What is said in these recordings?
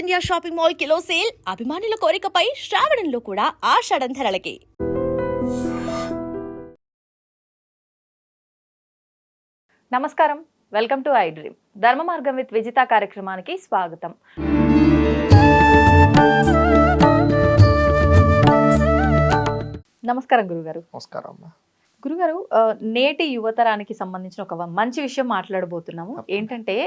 South India shopping mall kilo sale అభిమానుల కోరికపై శ్రావణంలో కూడా ఆషాఢం ధరలకి. నమస్కారం, వెల్కమ్ టు ఐ డ్రీమ్. ధర్మ మార్గం విత్ విజిత కార్యక్రమానికి స్వాగతం. నమస్కారం గురుగారు. నమస్కారం. గురుగారు, నేటి యువతరానికి సంబంధించిన ఒక మంచి విషయం మాట్లాడబోతున్నాము. ఏంటంటే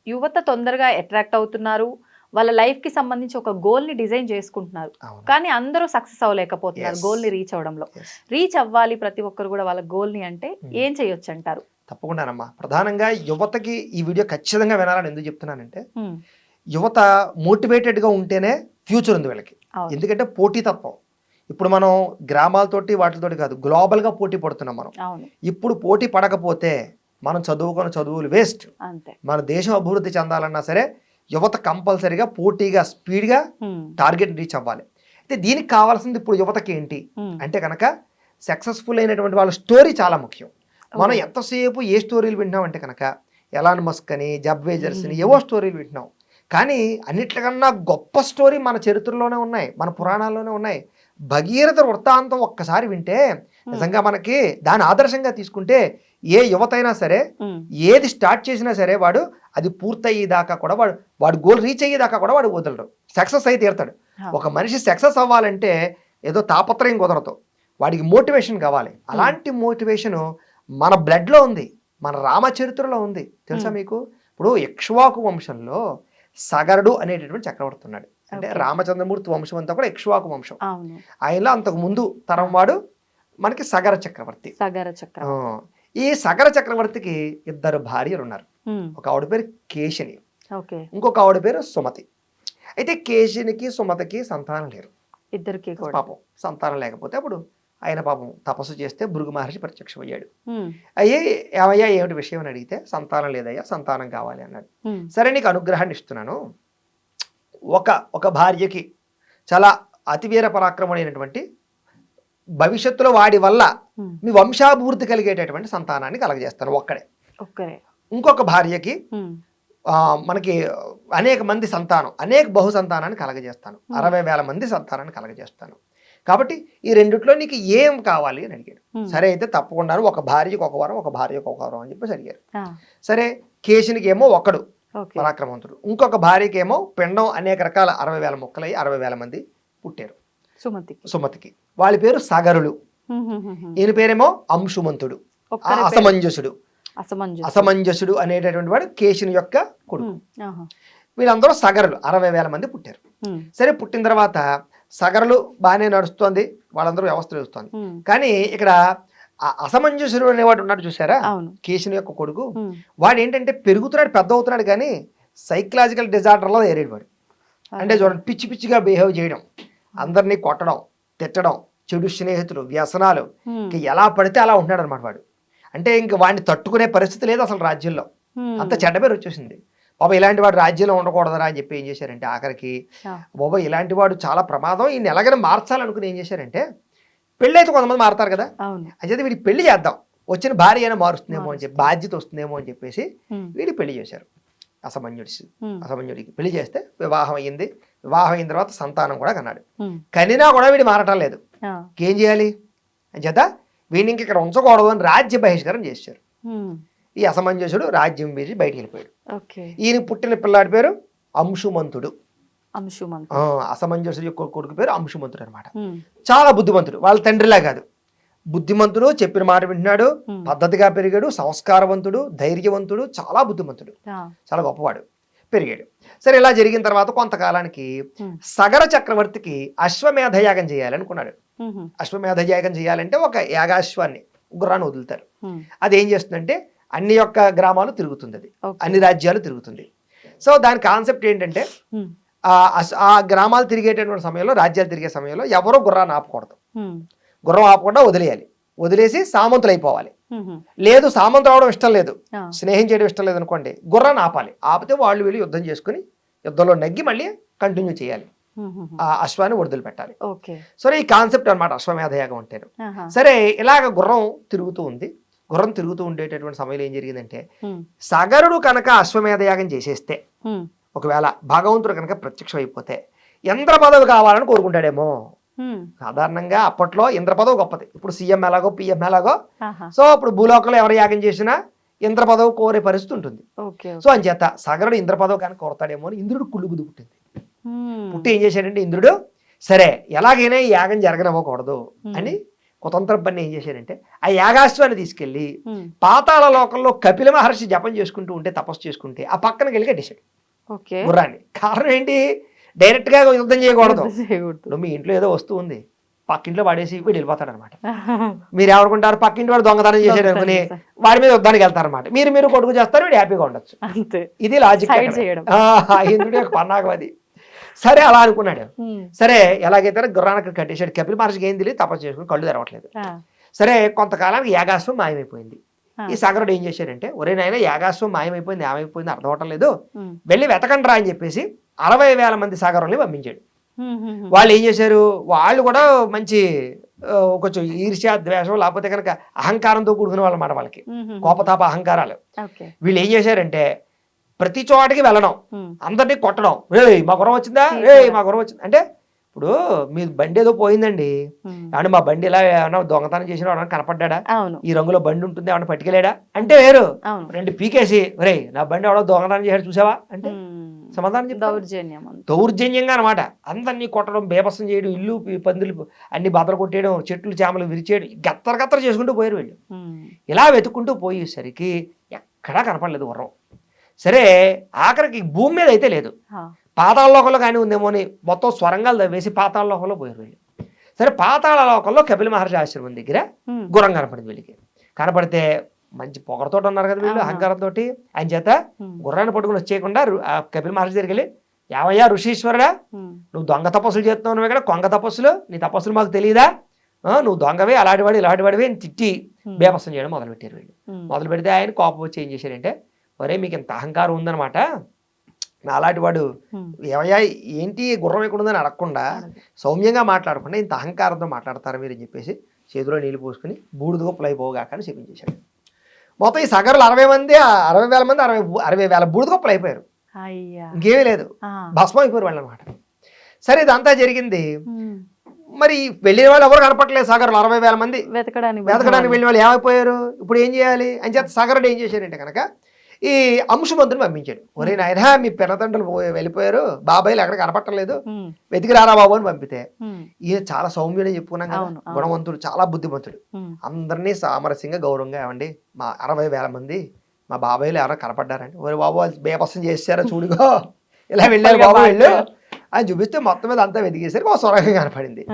యువత తొందరగా అట్రాక్ట్ అవుతున్నారు, వాళ్ళ లైఫ్ కి సంబంధించి ఒక గోల్ ని డిజైన్ చేసుకుంటున్నారు, కానీ అందరూ సక్సెస్ అవ్వలేకపోతున్నారు గోల్ ని రీచ్ అవడంలో. రీచ్ అవ్వాలి ప్రతి ఒక్కరు కూడా వాళ్ళ గోల్ ని అంటే ఏం చేయొచ్చు అంటారు? తప్పకుండానమ్మా. ప్రధానంగా యువతకి ఈ వీడియో ఖచ్చితంగా వినాలని ఎందుకు చెప్తున్నానంటే, యువత మోటివేటెడ్ గా ఉంటేనే ఫ్యూచర్ ఉంది వీళ్ళకి. ఎందుకంటే పోటీతత్వం ఇప్పుడు మనం గ్రామాలతోటి వాటితోటి కాదు, గ్లోబల్ గా పోటీ పడుతున్నాం మనం. ఇప్పుడు పోటీ పడకపోతే మనం చదువుకున్న చదువులు వేస్ట్. మన దేశం అభివృద్ధి చెందాలన్నా సరే యువత కంపల్సరీగా పోటీగా స్పీడ్గా టార్గెట్ రీచ్ అవ్వాలి. అయితే దీనికి కావాల్సింది ఇప్పుడు యువతకి ఏంటి అంటే కనుక, సక్సెస్ఫుల్ అయినటువంటి వాళ్ళ స్టోరీ చాలా ముఖ్యం. మనం ఎంతసేపు ఏ స్టోరీలు వింటున్నాం అంటే కనుక, ఎలాన్ మస్క్ అని, జెఫ్ బెజోస్ అని ఏవో స్టోరీలు వింటున్నాం. కానీ అన్నిట్లకన్నా గొప్ప స్టోరీ మన చరిత్రలోనే ఉన్నాయి, మన పురాణాల్లోనే ఉన్నాయి. భగీరథ వృత్తాంతం ఒక్కసారి వింటే నిజంగా మనకి దాని ఆదర్శంగా తీసుకుంటే ఏ యువత అయినా సరే ఏది స్టార్ట్ చేసినా సరే వాడు అది పూర్తయ్యేదాకా కూడా వాడు గోల్ రీచ్ అయ్యేదాకా కూడా వాడు వదలడు, సక్సెస్ అయితే తీరుతాడు. ఒక మనిషి సక్సెస్ అవ్వాలంటే ఏదో తాపత్రయం కుదరదు, వాడికి మోటివేషన్ కావాలి. అలాంటి మోటివేషన్ మన బ్లడ్లో ఉంది, మన రామచరిత్రలో ఉంది. తెలుసా మీకు? ఇప్పుడు ఇక్ష్వాకు వంశంలో సగరుడు అనేటటువంటి చక్రవర్తి ఉన్నాడు. అంటే రామచంద్రమూర్తి వంశం అంతా కూడా ఇక్ష్వాకు వంశం. ఆయనలో అంతకు ముందు తరం వాడు మనకి సగర చక్రవర్తి. ఈ సగర చక్రవర్తికి ఇద్దరు భార్యలు ఉన్నారు. ఒక ఆవిడ పేరు కేశిని, ఇంకొక ఆవిడ పేరు సుమతి. అయితే కేశినికి సుమతికి సంతానం లేరు, ఇద్దరికి పాపం సంతానం లేకపోతే అప్పుడు ఆయన పాపం తపస్సు చేస్తే భృగు మహర్షి ప్రత్యక్షమయ్యాడు. ఏమయ్యా ఏమిటి విషయం అని అడిగితే, సంతానం లేదయ్యా, సంతానం కావాలి అన్నాడు. సరే నీకు అనుగ్రహాన్ని ఇస్తున్నాను, ఒక భార్యకి చాలా అతివీర పరాక్రముడైనటువంటి భవిష్యత్తులో వాడి వల్ల మీ వంశాభివృద్ధి కలిగేటటువంటి సంతానాన్ని కలగజేస్తాను ఒక్కడే. ఇంకొక భార్యకి మనకి అనేక మంది సంతానం, అనేక బహు సంతానాన్ని కలగజేస్తాను, 60,000 మంది సంతానాన్ని కలగజేస్తాను. కాబట్టి ఈ రెండిట్లో నీకు ఏం కావాలి అని అడిగాడు. సరే అయితే తప్పకుండా ఒక భార్యకు ఒక వరం, ఒక భార్యకు ఒక వరం అని చెప్పేసి అడిగారు. సరే కేశునికి ఏమో ఒకడు పరాక్రమవంతుడు, ఇంకొక భార్యకి ఏమో పిండం అనేక రకాల 60,000 ముక్కలై 60,000 మంది పుట్టారు సుమతికి. వాళ్ళ పేరు సగరులు, ఈయన పేరేమో అంశుమంతుడు, అసమంజసుడు అనేటటువంటి వాడు కేశుని యొక్క కొడుకు. వీళ్ళందరూ సగరులు, 60,000 మంది పుట్టారు. సరే పుట్టిన తర్వాత సగరులు బాగానే నడుస్తోంది, వాళ్ళందరూ వ్యవస్థ నడుస్తోంది. కానీ ఇక్కడ అసమంజసుడు అనేవాడు ఉన్నాడు చూసారా, కేశుని యొక్క కొడుకు. వాడు ఏంటంటే పెరుగుతున్నాడు, పెద్ద అవుతున్నాడు, కానీ సైకలాజికల్ డిజార్డర్లో ఏరేడు. అంటే చూడండి, పిచ్చి పిచ్చిగా బిహేవ్ చేయడం, అందరినీ కొట్టడం, తిట్టడం, చెడు స్నేహితులు, వ్యసనాలు, ఎలా పడితే అలా ఉంటున్నాడు అనమాట వాడు. అంటే ఇంక వాడిని తట్టుకునే పరిస్థితి లేదు అసలు రాజ్యంలో, అంత చెడ్డ పేరు వచ్చేసింది. బాబా ఇలాంటి వాడు రాజ్యంలో ఉండకూడదరా అని చెప్పి ఏం చేశారంటే ఆఖరికి, బాబా ఇలాంటి వాడు చాలా ప్రమాదం, ఈయన ఎలాగైనా మార్చాలనుకుని ఏం చేశారంటే, పెళ్ళి అయితే కొంతమంది మారుతారు కదా, అయితే వీడికి పెళ్లి చేద్దాం, వచ్చిన భార్య అయినా మారుస్తుందేమో అని చెప్పి, బాధ్యత వస్తుందేమో అని చెప్పేసి వీడికి పెళ్లి చేశారు. అసమంజుడికి పెళ్లి చేస్తే వివాహం అయ్యింది. వివాహం అయిన తర్వాత సంతానం కూడా కన్నాడు. కనినా కూడా వీడి మారటం లేదు. ఏం చేయాలి అని చేత వీడిని ఇంక ఇక్కడ ఉంచకూడదు అని రాజ్య బహిష్కరణ చేశారు. ఈ అసమంజసుడు రాజ్యం వేసి బయటికి వెళ్ళిపోయాడు. ఈయన పుట్టిన పిల్లాడి పేరు అంశుమంతుడు. అసమంజసుడు యొక్క కొడుకు పేరు అంశుమంతుడు అనమాట. చాలా బుద్ధిమంతుడు, వాళ్ళ తండ్రిలా కాదు, బుద్ధిమంతుడు, చెప్పిన మాట వింటున్నాడు, పద్ధతిగా పెరిగాడు, సంస్కారవంతుడు, ధైర్యవంతుడు, చాలా బుద్ధిమంతుడు, చాలా గొప్పవాడు పెరిగాడు. సరే ఇలా జరిగిన తర్వాత కొంతకాలానికి సగర చక్రవర్తికి అశ్వమేధ యాగం చేయాలనుకున్నాడు. అశ్వమేధ యాగం చేయాలంటే ఒక యాగాశ్వాన్ని, గుర్రాన్ని వదులుతారు. అది ఏం చేస్తుందంటే అన్ని యొక్క గ్రామాలు తిరుగుతుంది, అది అన్ని రాజ్యాలు తిరుగుతుంది. సో దాని కాన్సెప్ట్ ఏంటంటే, ఆ గ్రామాలు తిరిగేటటువంటి సమయంలో, రాజ్యాలు తిరిగే సమయంలో ఎవరో గుర్రాన్ని ఆపకూడదు, గుర్రం ఆపకుండా వదిలేయాలి. వదిలేసి సామంతులు అయిపోవాలి. లేదు సామంతులు అవడం ఇష్టం లేదు, స్నేహం చేయడం ఇష్టం లేదు అనుకోండి, గుర్రాన్ని ఆపాలి. ఆపితే వాళ్ళు వీళ్ళు యుద్ధం చేసుకుని యుద్ధంలో నగ్గి మళ్ళీ కంటిన్యూ చేయాలి, ఆ అశ్వాన్ని వదిలి పెట్టాలి. సరే ఈ కాన్సెప్ట్ అనమాట అశ్వమేధయాగం అంటే. సరే ఇలాగ గుర్రం తిరుగుతూ ఉంది. గుర్రం తిరుగుతూ ఉండేటటువంటి సమయంలో ఏం జరిగిందంటే, సగరుడు కనుక అశ్వమేధయాగం చేసేస్తే ఒకవేళ భగవంతుడు కనుక ప్రత్యక్షం అయిపోతే ఇంద్ర పదవి కావాలని కోరుకుంటాడేమో. సాధారణంగా అప్పట్లో ఇంద్ర పదవి గొప్పది. ఇప్పుడు సీఎం ఎలాగో పిఎం ఎలాగో, సో ఇప్పుడు భూలోకంలో ఎవరు యాగం చేసినా ఇంద్ర పదవి కోరే పరిస్థితి ఉంటుంది. సో అంచేత సగరుడు ఇంద్ర పదవి కానీ కోరతాడేమో అని ఇంద్రుడు కుళ్ళుబుద్ది పుట్టింది. పుట్టి ఏం చేశాడంటే ఇంద్రుడు, సరే ఎలాగైనా ఈ యాగం జరగనివ్వకూడదు అని కుతంత్ర పని ఏం చేశాడంటే ఆ యాగాశ్వాన్ని తీసుకెళ్లి పాతాళ లోకంలో కపిల మహర్షి జపం చేసుకుంటూ ఉంటే, తపస్సు చేసుకుంటే ఆ పక్కనకి వెళ్ళి కట్టేశాడు గుర్రాన్ని. కారణం ఏంటి? డైరెక్ట్ గా యుద్ధం చేయకూడదు. ఇప్పుడు మీ ఇంట్లో ఏదో వస్తువు ఉంది, పక్కింట్లో వాడేసి వీడు వెళ్ళిపోతాడు అనమాట. మీరు ఎవరుకుంటారు? పక్కింటి వాడు దొంగతనం చేశాడు అనుకుని వాడి మీద యుద్ధానికి వెళ్తారనమాట. మీరు కొడుకు చేస్తారు, వీడు హ్యాపీగా ఉండొచ్చు. ఇది లాజిక్. ఇంద్రుడి యొక్క పన్నాగం అది. సరే అలా అనుకున్నాడు. సరే ఎలాగైతే గుర్రానికి కట్టేశాడు. కపిల మహర్షికి ఏం తెలియదు, తపస్సు చేసుకుని కళ్ళు తెరవట్లేదు. సరే కొంతకాలానికి యాగాశ్వం మాయమైపోయింది. ఈ సగరుడు ఏం చేశాడంటే, ఒరే నాయన యాగాశ్వం మాయమైపోయింది, ఏమైపోయింది అర్థం అవటం లేదు, వెళ్ళి వెతకండి రా అని చెప్పేసి 60,000 మంది సగరుల్ని పంపించాడు. వాళ్ళు ఏం చేశారు? వాళ్ళు కూడా మంచి కొంచెం ఈర్ష్య ద్వేషం లేకపోతే కనుక అహంకారంతో కూడుకునే వాళ్ళు అన్నమాట. వాళ్ళకి కోపతాప అహంకారాలు. వీళ్ళు ఏం చేశారంటే ప్రతి చోటకి వెళ్ళడం, అందరినీ కొట్టడం. మా గుర్రం వచ్చిందా, మా గుర్రం వచ్చింది అంటే, ఇప్పుడు మీ బండి ఏదో పోయిందండి, అంటే మా బండి ఇలా ఏమన్నా దొంగతనం చేసిన వాడు కనపడ్డా, ఈ రంగులో బండి ఉంటుంది ఏమన్నా పట్టుకెళ్ళాడా అంటే వేరు. రెండు పీకేసి రే నా బండి ఎవడో దొంగతనం చేశాడు చూసావా అంటే సమాధానం చెప్తారు. దౌర్జన్యంగా అనమాట. అందరినీ కొట్టడం, బేబసం చేయడం, ఇల్లు పందులు అన్ని బదలు కొట్టేయడం, చెట్లు చేమలు విరిచేయడం, గత్తర చేసుకుంటూ పోయారు వీళ్ళు. ఇలా వెతుక్కుంటూ పోయేసరికి ఎక్కడా కనపడలేదు గుర్రం. సరే ఆఖరికి భూమి మీద అయితే లేదు, పాతాళ లోకంలో కానీ ఉందేమో అని మొత్తం స్వరంగాలు తవ్వేసి పాతాళ లోకంలో పోయారు వీళ్ళు. సరే పాతాళ లోకంలో కపిల మహర్షి ఆశ్రమం దగ్గర గుర్రం కనపడింది వీళ్ళకి. కనపడితే మంచి పొగరతో ఉన్నారు కదా వీళ్ళు, అహంకారంతో. ఆయన చేత గుర్రాన్ని పట్టుకుని వచ్చేయకుండా కపిల మహర్షి దగ్గరికి వెళ్ళి, యావయ్యా ఋషీశ్వరుడా, నువ్వు దొంగ తపస్సులు చేస్తున్నావు ఇక్కడ, కొంగ తపస్సులు, నీ తపస్సులు మాకు తెలియదా, నువ్వు దొంగవే, అలాంటివాడు ఇలాంటివాడివి అని తిట్టి బేపస్సం చేయడం మొదలుపెట్టారు వీళ్ళు. మొదలు పెడితే ఆయన కోపం వచ్చి ఏం చేశారంటే, ఒరే మీకు ఇంత అహంకారం ఉందనమాట, నా అలాంటి వాడు ఏమయ్యా ఏంటి గుర్రం ఎక్కడ ఉందని అడగకుండా సౌమ్యంగా మాట్లాడకుండా ఇంత అహంకారంతో మాట్లాడతారు మీరు అని చెప్పేసి చేతిలో నీళ్ళు పోసుకుని బూడిద గొప్పలు అయిపోగాక అని చెప్పించేశాడు. మొత్తం ఈ సగరులు 60,000 మంది 60,000 బూడిద గొప్పలు అయిపోయారు. ఇంకేమీ లేదు, భస్మం అయిపోయారు వాళ్ళు అనమాట. సరే ఇదంతా జరిగింది. మరి వెళ్ళిన వాళ్ళు ఎవరు కనపట్లేదు. సగరులు 60,000 మంది వెతకడానికి వెళ్ళిన వాళ్ళు ఏమైపోయారు? ఇప్పుడు ఏం చేయాలి అని చేత సగరుడు ఏం చేశారంటే కనుక ఈ అంశుమంతుని పంపించాడు. ఒరే నాయన మీ పెనతండ్రులు వెళ్ళిపోయారు, బాబాయిలు ఎక్కడ కనపట్టలేదు, వెతికి రారా బాబు అని పంపితే, ఈయన చాలా సౌమ్యుడని చెప్పుకున్నాం కదా, గుణవంతుడు, చాలా బుద్ధిమంతుడు, అందరినీ సామరస్యంగా గౌరవంగా ఏమండి మా 60,000 మంది మా బాబాయిలు ఎవరైనా కనపడ్డారండి, ఒరే బాబు వాళ్ళు బేపస్సం చేశారా చూడుగో, ఇలా వెళ్ళారు బాబు వెళ్ళు అని చూపిస్తే మొత్తం మీద అంతా వెతికేసరికి ఒక సొరంగం కనపడింది.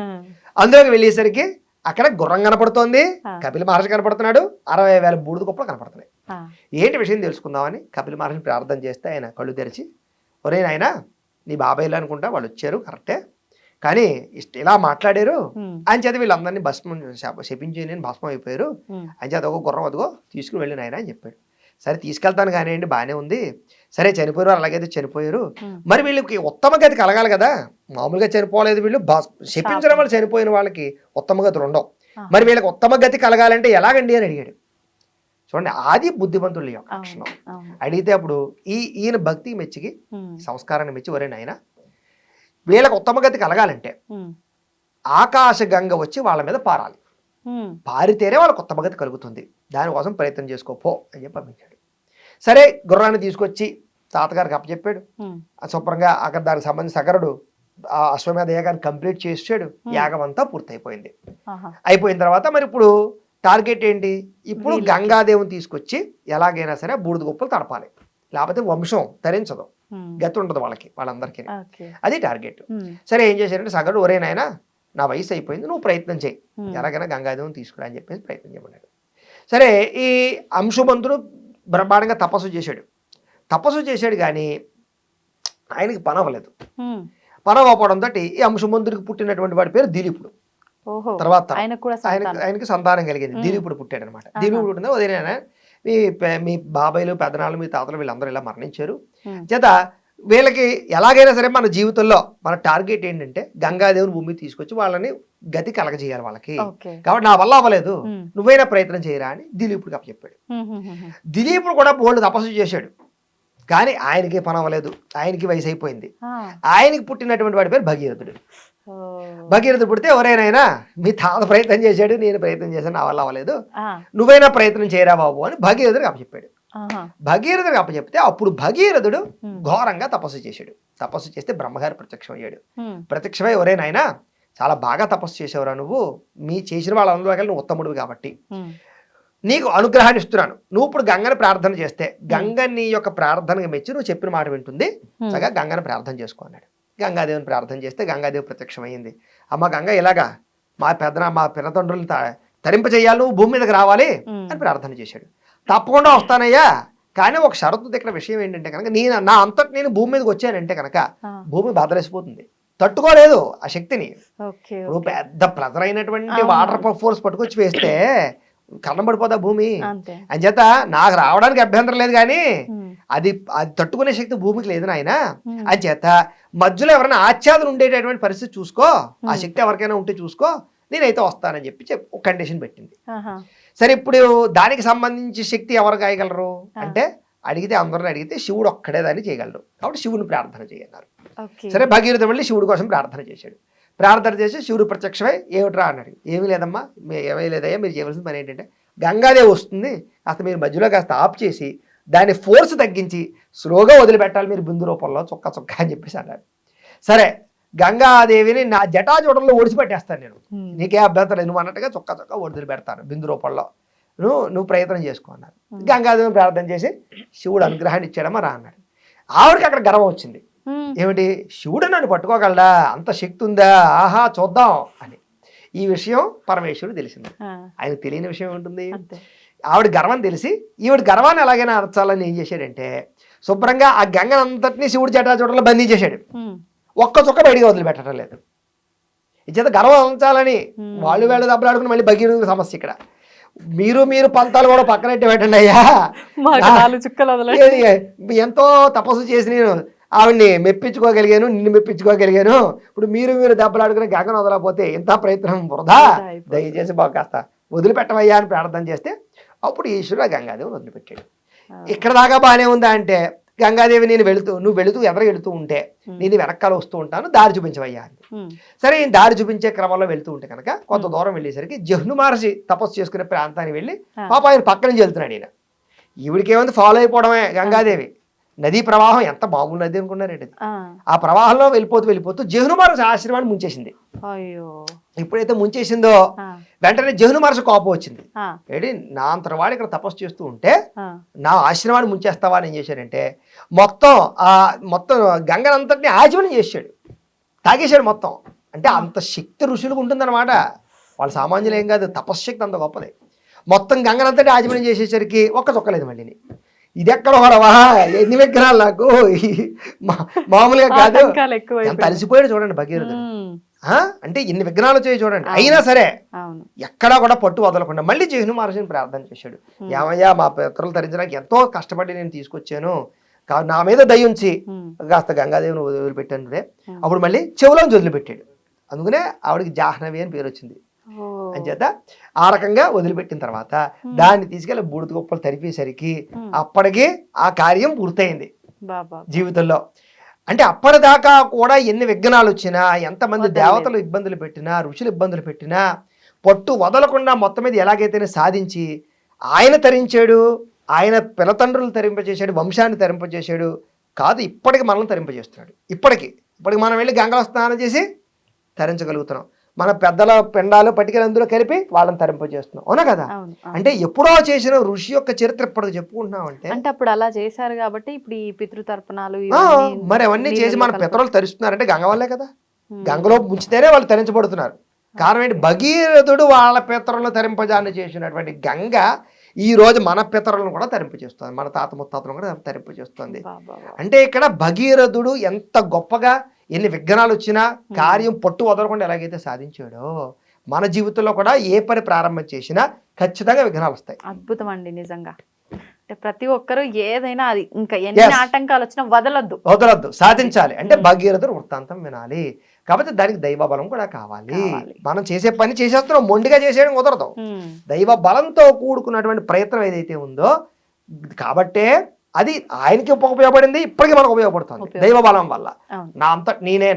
అందులోకి వెళ్ళేసరికి అక్కడ గుర్రం కనపడుతోంది, కపిల మహర్షి కనపడుతున్నాడు, 60,000 బూడిద గొప్పలు కనపడుతున్నాయి. ఏంటి విషయం తెలుసుకుందామని కపిల మహర్షిని ప్రార్థన చేస్తే ఆయన కళ్ళు తెరిచి, ఒరే నాయన నీ బాబాయిలు అనుకుంటా వాళ్ళు వచ్చారు కరెక్టే, కానీ ఇలా మాట్లాడారు అని చేత వీళ్ళందరినీ భస్మం శపించి నేను భస్మం అయిపోయారు అని చేత ఒక గుర్రం అదిగో తీసుకుని వెళ్ళిన ఆయన అని చెప్పాడు. సరే తీసుకెళ్తాను కానివ్వండి, బాగానే ఉంది, సరే చనిపోయారు అలాగైతే చనిపోయారు, మరి వీళ్ళకి ఉత్తమ గతి కలగాలి కదా, మామూలుగా చనిపోలేదు వీళ్ళు, శపించడం వల్ల చనిపోయిన వాళ్ళకి ఉత్తమ గతులు ఉండవు, మరి వీళ్ళకి ఉత్తమ గతి కలగాలంటే ఎలాగండి అని అడిగాడు. చూడండి ఆది బుద్ధిమంతుల యొక్క లక్షణం. అడిగితే అప్పుడు ఈయన భక్తి మెచ్చికి సంస్కారాన్ని మెచ్చి, ఒరే నాయన వీళ్ళకి ఉత్తమ గతి కలగాలంటే ఆకాశ గంగ వచ్చి వాళ్ళ మీద పారాలి, పారితేనే వాళ్ళకి ఉత్తమ గతి కలుగుతుంది, దానికోసం ప్రయత్నం చేసుకోపో అని చెప్పి పంపించాడు. సరే గుర్రాన్ని తీసుకొచ్చి తాతగారికి అప్పచెప్పాడు. శుభ్రంగా అక్కడ దానికి సంబంధించి సగరుడు ఆ అశ్వమేధ యాగాన్ని కంప్లీట్ చేసాడు. యాగం అంతా పూర్తయిపోయింది. అయిపోయిన తర్వాత మరి ఇప్పుడు టార్గెట్ ఏంటి? ఇప్పుడు గంగాదేవిని తీసుకొచ్చి ఎలాగైనా సరే బూడిద గొప్పలు తడపాలి, లేకపోతే వంశం తరించదు, గతి ఉండదు వాళ్ళందరికీ. అది టార్గెట్. సరే ఏం చేశారంటే సగరుడు, ఒరే నాయనా నా వయసు అయిపోయింది, నువ్వు ప్రయత్నం చేయి, ఎలాగైనా గంగాదేవిని తీసుకురా అని చెప్పేసి ప్రయత్నం చేయమన్నాడు. సరే ఈ అంశుమంతుడు బ్రహ్మాండంగా తపస్సు చేశాడు కానీ ఆయనకి పని అవ్వలేదు. పని అవ్వడంతో ఈ అంశుమంతుడికి పుట్టినటువంటి వాడి పేరు దిలీపుడు. తర్వాత ఆయనకి సంతానం కలిగింది, దిలీపుడు పుట్టాడు అనమాట. దిలీపుడు పుట్టిందా వదిలేనా మీ బాబాయిలు పెద్దనాళ్ళు మీ తాతలు వీళ్ళందరూ ఇలా మరణించారు చేత వీళ్ళకి ఎలాగైనా సరే మన జీవితంలో మన టార్గెట్ ఏంటంటే గంగాదేవిని భూమి తీసుకొచ్చి వాళ్ళని గతి కలగజేయాలి వాళ్ళకి, కాబట్టి నా వల్ల అవ్వలేదు, నువ్వైనా ప్రయత్నం చేయరా అని దిలీపుడికి అప్పచెప్పాడు. దిలీపుడు కూడా బోల్డ్ తపస్సు చేశాడు కానీ ఆయనకి పని అవ్వలేదు, ఆయనకి వయసు అయిపోయింది. ఆ. ఆయనకి పుట్టినటువంటి వాడి పేరు భగీరథుడు. ఓ. భగీరథుడు పుడితే ఎవరైనా మీ తాత ప్రయత్నం చేశాడు, నేను ప్రయత్నం చేశాను, నా వల్ల అవ్వలేదు, ఆ. నువ్వైనా ప్రయత్నం చేయరా బాబు అని భగీరథుడికి అప్పచెప్పాడు. ఆహా. భగీరథుడికి అప్పచెప్తే అప్పుడు భగీరథుడు ఉమ్. ఘోరంగా తపస్సు చేశాడు. తపస్సు చేస్తే బ్రహ్మగారు ప్రత్యక్షం అయ్యాడు. ఉమ్. ప్రత్యక్షమై ఎవరైనా చాలా బాగా తపస్సు చేసేవరా నువ్వు, మీ చేసిన వాళ్ళందరూ కలిసి నువ్వు ఉత్తముడివి కాబట్టి ఉమ్. నీకు అనుగ్రహాన్ని ఇస్తున్నాను, నువ్వు ఇప్పుడు గంగని ప్రార్థన చేస్తే గంగ నీ యొక్క ప్రార్థనకు మెచ్చి నువ్వు చెప్పిన మాట వింటుంది, చక్కగా గంగని ప్రార్థన చేసుకో అన్నాడు. గంగాదేవిని ప్రార్థన చేస్తే గంగాదేవి ప్రత్యక్షమైంది. అమ్మ గంగ ఇలాగా మా పినతండ్రులను తరింప చేయాలి, నువ్వు భూమి మీదకి రావాలి అని ప్రార్థన చేశాడు. తప్పకుండా వస్తానయ్యా, కానీ ఒక షరతు ఇక్కడ విషయం ఏంటంటే కనుక నా అంతటి నేను భూమి మీదకి వచ్చానంటే కనుక భూమి బదలేసిపోతుంది, తట్టుకోలేదు ఆ శక్తిని. ఓకే. ఇప్పుడు పెద్ద ప్రెజర్ అయినటువంటి వాటర్ ఫోర్స్ పట్టుకొచ్చి వేస్తే కన్నం పడిపోతా భూమి. అంతే. అంచేత నాకు రావడానికి అభ్యంతరం లేదు, కానీ ఉమ్. అది తట్టుకునే శక్తి భూమికి లేదు నాయన. ఉమ్. అంచేత మధ్యలో ఎవరైనా ఆచ్ఛాదన ఉండేటటువంటి పరిస్థితి చూసుకో, ఆ శక్తి ఎవరికైనా ఉంటే చూసుకో, నేనైతే వస్తానని చెప్పి ఒక కండిషన్ పెట్టింది. ఆహా. సరే ఇప్పుడు దానికి సంబంధించి శక్తి ఎవరు కాయగలరు అంటే అడిగితే అందరిని అడిగితే శివుడు ఒక్కడే దాన్ని చేయగలరు, కాబట్టి శివుని ప్రార్థన చేయన్నారు. ఓకే. సరే భగీరథుడు వెళ్ళి శివుడి కోసం ప్రార్థన చేశాడు. ప్రార్థన చేసి శివుడు ప్రత్యక్షమై ఏమిట్రా అన్నాడు. ఏమీ లేదమ్మా, ఏమీ లేదయ్యా, మీరు చేయవలసిన పని ఏంటంటే గంగాదేవి వస్తుంది, అసలు మీరు మధ్యలో కాస్త ఆఫ్ చేసి దాని ఫోర్స్ తగ్గించి స్లోగా వదిలిపెట్టాలి మీరు బిందు రూపంలో చుక్క చుక్క అని చెప్పేసి అన్నాడు. సరే గంగాదేవిని నా జటాజోటంలో ఒడిచిపెట్టేస్తాను నేను, నీకే అభ్యంతరం లేదు, నువ్వు అన్నట్టుగా చుక్క చుక్క వదిలిపెడతాను బిందు రూపంలో, నువ్వు ప్రయత్నం చేసుకో అన్నారు. గంగాదేవిని ప్రార్థన చేసి శివుడు అనుగ్రహాన్ని ఇచ్చాడమ్మా రా అన్నాడు. ఆవిడకి అక్కడ గర్వం వచ్చింది. ఏమిటి, శివుడు నన్ను పట్టుకోగలడా, అంత శక్తి ఉందా, ఆహా చూద్దాం అని. ఈ విషయం పరమేశ్వరుడు తెలిసింది. ఆయనకు తెలియని విషయం ఉంటుంది. ఆవిడ గర్వం తెలిసి ఈవిడ గర్వాన్ని ఎలాగైనా అరచాలని ఏం చేశాడంటే శుభ్రంగా ఆ గంగనంతటినీ శివుడి జటాజోటంలో బంధించేశాడు. ఒక్క చుక్క బయటికి వదిలిపెట్టడం లేదు. ఇచ్చేత గర్వం ఉంచాలని వాళ్ళు దెబ్బలాడుకుని మళ్ళీ భగీరథుడి సమస్య ఇక్కడ. మీరు పంతాలు కూడా పక్కనట్టు పెట్టండి అయ్యా, ఎంతో తపస్సు చేసి నేను ఆవిడ్ని మెప్పించుకోగలిగాను, నిన్ను మెప్పించుకోగలిగాను, ఇప్పుడు మీరు దెబ్బలాడుకుని గంగను వదలకపోతే ఎంత ప్రయత్నం వృధా, దయచేసి బాగా కాస్త వదిలిపెట్టవయ్యా అని ప్రార్థన చేస్తే అప్పుడు ఈశ్వరుడు గంగాదేవిని వదిలిపెట్టాడు. ఇక్కడ దాకా బాగానే ఉందా అంటే గంగాదేవి నువ్వు వెళుతూ ఎవరు వెళుతూ ఉంటే నేను వెనకాల వస్తూ ఉంటాను, దారి చూపించవయ్యా అని. సరే ఈ దారి చూపించే క్రమంలో వెళుతూ ఉంటే కనుక కొంత దూరం వెళ్ళేసరికి జహ్ను మహర్షి తపస్సు చేసుకునే ప్రాంతానికి వెళ్ళి పాప ఆయన పక్క నుంచి వెళ్తున్నాడు. ఈయన ఈవిడికి ఏముంది, ఫాలో అయిపోవడమే. గంగాదేవి నదీ ప్రవాహం ఎంత మామూలు నది అనుకున్నారండి, ఆ ప్రవాహంలో వెళ్ళిపోతూ జహ్ను మహర్షి ఆశ్రమాన్ని ముంచేసింది. ఎప్పుడైతే ముంచేసిందో వెంటనే జహ్ను మహర్షి కోపం వచ్చింది. ఏంటి నా అంతరవాడు ఇక్కడ తపస్సు చేస్తూ ఉంటే నా ఆశ్రమాన్ని ముంచేస్తావా అని ఏం చేశాడంటే మొత్తం గంగనంతటిని ఆజీవనం చేశాడు, తాగేశాడు మొత్తం. అంటే అంత శక్తి ఋషులకు ఉంటుందన్నమాట, వాళ్ళు సామాన్యులు ఏం కాదు, తపశ్శక్తి అంత గొప్పది. మొత్తం గంగనంతటి ఆజీవనం చేసేసరికి ఒక్క చొక్కలేదు మళ్ళీ. ఇది ఎక్కడ హోరవా, ఎన్ని విగ్రహాలు నాకు, మామూలుగా కాదు, ఎంత అలసిపోయాడు చూడండి భగీరథుడు. అంటే ఎన్ని విగ్రహాలు వచ్చాయి చూడండి. అయినా సరే ఎక్కడా కూడా పట్టు వదలకుండా మళ్ళీ జహ్ను మహర్షిని ప్రార్థన చేశాడు. ఏమయ్యా, మా పితరులు తరించడానికి ఎంతో కష్టపడి నేను తీసుకొచ్చాను, నా మీద దయ ఉంచి కాస్త గంగాదేవిని వదిలిపెట్టాను. అప్పుడు మళ్ళీ చెవులోంచి వదిలిపెట్టాడు. అందుకనే ఆవిడకి జాహ్నవి అని పేరు వచ్చింది. అంచేత ఆ రకంగా వదిలిపెట్టిన తర్వాత దాన్ని తీసుకెళ్ళి బూడిద గొప్పలు తరిపేసరికి అప్పటికి ఆ కార్యం పూర్తయింది జీవితంలో. అంటే అప్పటిదాకా కూడా ఎన్ని విఘ్నాలు వచ్చినా, ఎంతమంది దేవతలు ఇబ్బందులు పెట్టినా, ఋషులు ఇబ్బందులు పెట్టినా పట్టు వదలకుండా మొత్తం మీద ఎలాగైతేనే సాధించి ఆయన తరించాడు, ఆయన పినతండ్రులు తరింపజేశాడు, వంశాన్ని తరింపజేశాడు. కాదు, ఇప్పటికి మనల్ని తరింపజేస్తున్నాడు. ఇప్పటికి మనం వెళ్ళి గంగలో స్నానం చేసి తరించగలుగుతున్నాం. మన పెద్దల పెండాలు పట్టుకెళ్ళి అందులో కలిపి వాళ్ళని తరింపజేస్తున్నాం, అవునా కదా. అంటే ఎప్పుడో చేసిన ఋషి యొక్క చరిత్ర ఇప్పటికి చెప్పుకుంటున్నాం అంటే అప్పుడు అలా చేశారు కాబట్టి ఇప్పుడు ఈ పితృతర్పణాలు మరి అవన్నీ చేసి మన పితరులు తరిస్తున్నారంటే గంగ వల్లే కదా. గంగలో ముంచితేనే వాళ్ళు తరించబడుతున్నారు. కారణం ఏంటి, భగీరథుడు వాళ్ళ పితరులను తరింపజాన్ని చేసినటువంటి గంగ ఈ రోజు మన పితరులను కూడా తరింపజేస్తుంది, మన తాత ముత్తాతలను కూడా తరింపజేస్తుంది. అంటే ఇక్కడ భగీరథుడు ఎంత గొప్పగా ఎన్ని విఘ్నాలు వచ్చినా కార్యం పట్టు వదలకుండా ఎలాగైతే సాధించాడో మన జీవితంలో కూడా ఏ పని ప్రారంభం చేసినా ఖచ్చితంగా విఘ్నాలు వస్తాయి. అద్భుతం అండి నిజంగా. అంటే ప్రతి ఒక్కరు ఏదైనా అది ఇంకా ఎన్ని ఆటంకాలు వచ్చినా వదలొద్దు, సాధించాలి. అంటే భగీరథుడు వృత్తాంతం వినాలి. కాబట్టి దానికి దైవ బలం కూడా కావాలి. మనం చేసే పని చేసేస్తున్నాం, మొండిగా చేసేయడం కుదరదు. దైవ బలంతో కూడుకున్నటువంటి ప్రయత్నం ఏదైతే ఉందో కాబట్టే అది ఆయనకి ఉపయోగపడింది, ఇప్పటికీ మనకు ఉపయోగపడుతుంది దైవ బలం వల్ల. అవును. నా అంత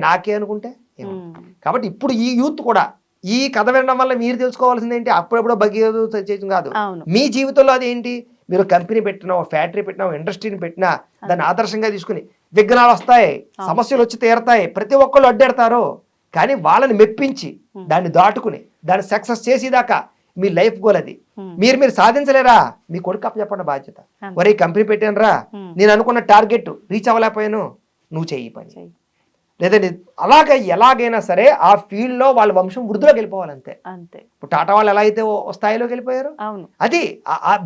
నాకే అనుకుంటే ఏమో. కాబట్టి ఇప్పుడు ఈ యూత్ కూడా ఈ కథ వినడం వల్ల మీరు తెలుసుకోవాల్సింది ఏంటి, అప్పుడప్పుడు భగీరథ చేయడం కాదు, అవును. మీ జీవితంలో అది ఏంటి, మీరు కంపెనీ పెట్టినా, ఫ్యాక్టరీ పెట్టినా, ఇండస్ట్రీని పెట్టినా దాన్ని ఆదర్శంగా తీసుకుని విఘ్నాలు వస్తాయి, సమస్యలు వచ్చి తీరతాయి, ప్రతి ఒక్కళ్ళు అడ్డెడతారు, కానీ వాళ్ళని మెప్పించి దాన్ని దాటుకుని దాన్ని సక్సెస్ చేసేదాకా మీ లైఫ్ గోల్ అది. మీరు సాధించలేరా, మీ కొడుకు అప్పచెప్పండి బాధ్యత. ఒరే కంపెనీ పెట్టాను రా, నేను అనుకున్న టార్గెట్ రీచ్ అవ్వలేకపోయాను, నువ్వు చెయ్యి పని. లేదండి అలాగే ఎలాగైనా సరే ఆ ఫీల్డ్ లో వాళ్ళ వంశం వృద్ధిలోకి వెళ్ళిపోవాలి అంతే. అంతే. ఇప్పుడు టాటా వాళ్ళు ఎలా అయితే ఓ స్థాయిలోకి వెళ్ళిపోయారు, అవును. అది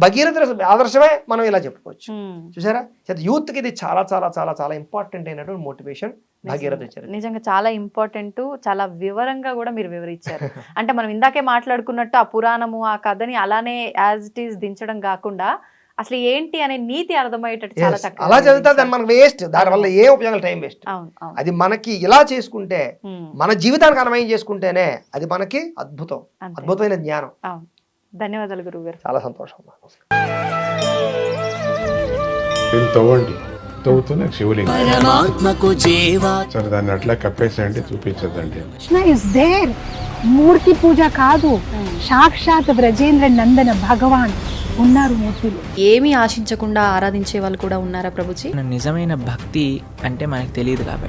భగీరథ ఆదర్శమే మనం ఇలా చెప్పుకోవచ్చు. చూసారా, యూత్ కి ఇది చాలా చాలా చాలా చాలా ఇంపార్టెంట్ అయినటువంటి మోటివేషన్ భగీరథ ఇచ్చారు. నిజంగా చాలా ఇంపార్టెంట్, చాలా వివరంగా కూడా మీరు వివరించారు. అంటే మనం ఇందాకే మాట్లాడుకున్నట్టు ఆ పురాణము ఆ కథని అలానే యాజ్ ఇట్ ఈస్ దించడం కాకుండా అసలు ఏంటి అనే నీతి అర్థమయ్యేటట్టు చాలా చక్కగా అలా చదివితే దాన్ని మనకు వేస్ట్, దాని వల్ల ఏ ఉపయోగాలు, టైం వేస్ట్. అది మనకి ఇలా చేసుకుంటే, మన జీవితానికి అన్వయం చేసుకుంటేనే అది మనకి అద్భుతమైన జ్ఞానం. ధన్యవాదాలు గురువు గారు. చాలా సంతోషం. తవ్వండి, తవ్వుతూనే శివలింగం సరే దాన్ని అట్లా కప్పేసేయండి, చూపించదండి. Krishna is there. మూర్తి పూజ కాదు, సాక్షాత్ బ్రజేంద్ర నందన భగవాన్ ఉన్నారు మూర్తిలో. ఏమీ ఆశించకుండా ఆరాధించే వాళ్ళు కూడా ఉన్నారా ప్రభుజీ? నిజమైన భక్తి అంటే మనకు తెలియదు కాబట్టి